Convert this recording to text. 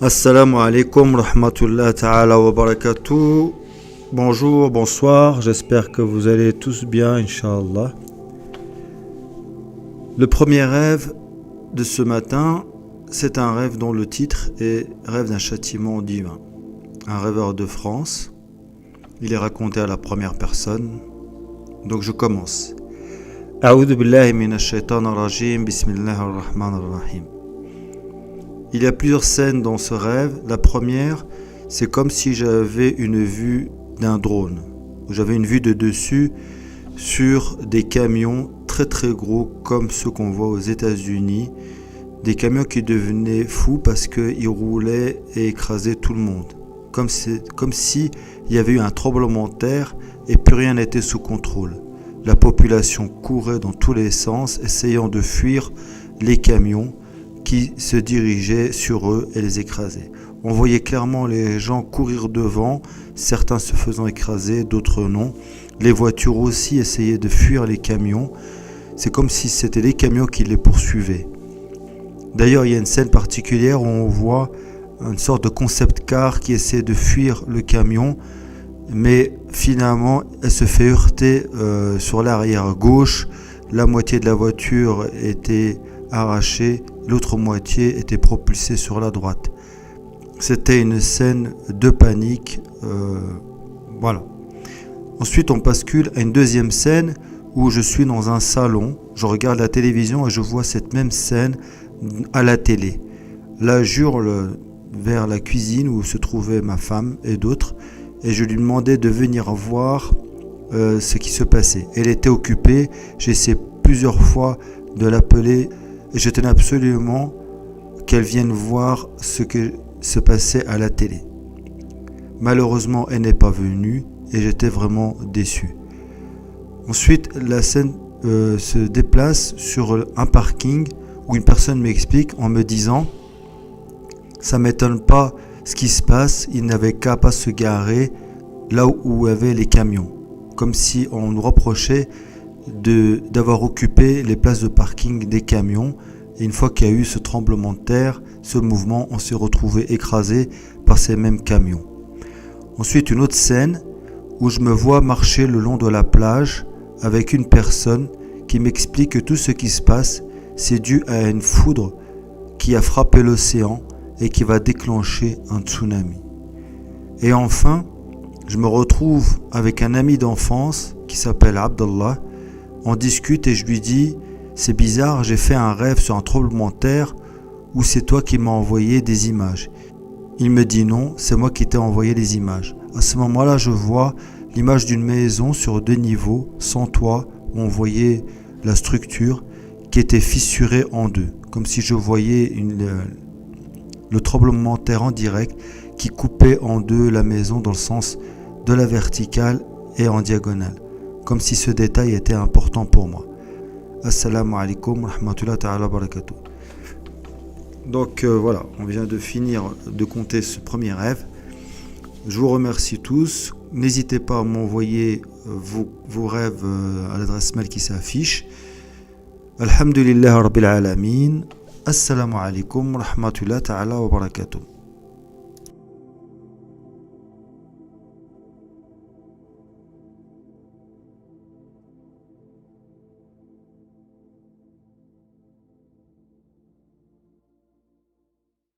Assalamu alaikum rahmatullah ta'ala wa barakatuh. Bonjour, bonsoir, j'espère que vous allez tous bien, Inch'Allah. Le premier rêve de ce matin, c'est un rêve dont le titre est Rêve d'un châtiment divin. Un rêveur de France, il est raconté à la première personne. Donc je commence. A'udhu billahi minash shaitanir rajim, bismillahir rahmanir rahim. Il y a plusieurs scènes dans ce rêve. La première, c'est comme si j'avais une vue d'un drone. J'avais une vue de dessus sur des camions très très gros comme ceux qu'on voit aux États-Unis. Des camions qui devenaient fous parce qu'ils roulaient et écrasaient tout le monde. Comme si il y avait eu un tremblement de terre et plus rien n'était sous contrôle. La population courait dans tous les sens, essayant de fuir les camions qui se dirigeaient sur eux et les écrasaient. On voyait clairement les gens courir devant, certains se faisant écraser, d'autres non. Les voitures aussi essayaient de fuir les camions. C'est comme si c'était les camions qui les poursuivaient. D'ailleurs, il y a une scène particulière où on voit une sorte de concept car qui essaie de fuir le camion, mais finalement, elle se fait heurter sur l'arrière gauche. La moitié de la voiture était arrachée, l'autre moitié était propulsée sur la droite. C'était une scène de panique. Voilà. Ensuite, on bascule à une deuxième scène où je suis dans un salon. Je regarde la télévision et je vois cette même scène à la télé. Là, j'hurle vers la cuisine où se trouvaient ma femme et d'autres, et je lui demandais de venir voir ce qui se passait. Elle était occupée. J'ai essayé plusieurs fois de l'appeler et je tenais absolument qu'elle vienne voir ce que se passait à la télé. Malheureusement, elle n'est pas venue et j'étais vraiment déçu. Ensuite, la scène se déplace sur un parking où une personne m'explique en me disant « Ça m'étonne pas ce qui se passe, il n'avait qu'à pas se garer là où avaient les camions. » Comme si on nous reprochait d'avoir occupé les places de parking des camions. Et une fois qu'il y a eu ce tremblement de terre, ce mouvement, on s'est retrouvé écrasé par ces mêmes camions. Ensuite, une autre scène où je me vois marcher le long de la plage avec une personne qui m'explique que tout ce qui se passe, c'est dû à une foudre qui a frappé l'océan et qui va déclencher un tsunami. Et enfin, je me retrouve avec un ami d'enfance qui s'appelle Abdallah. On discute et je lui dis « C'est bizarre, j'ai fait un rêve sur un tremblement de terre ou c'est toi qui m'as envoyé des images ?» Il me dit « Non, c'est moi qui t'ai envoyé les images. » À ce moment-là, je vois l'image d'une maison sur 2 niveaux, sans toit, où on voyait la structure qui était fissurée en 2, comme si je voyais le tremblement de terre en direct qui coupait en 2 la maison dans le sens de la verticale et en diagonale, comme si ce détail était important pour moi. Assalamu alaikum rahmatullah ta'ala barakatuh. Donc voilà, on vient de finir de compter ce premier rêve. Je vous remercie tous. N'hésitez pas à m'envoyer vos rêves à l'adresse mail qui s'affiche. Alhamdulillah rabbil alamin. Assalamu alaikum rahmatullah ta'ala wa barakatuh.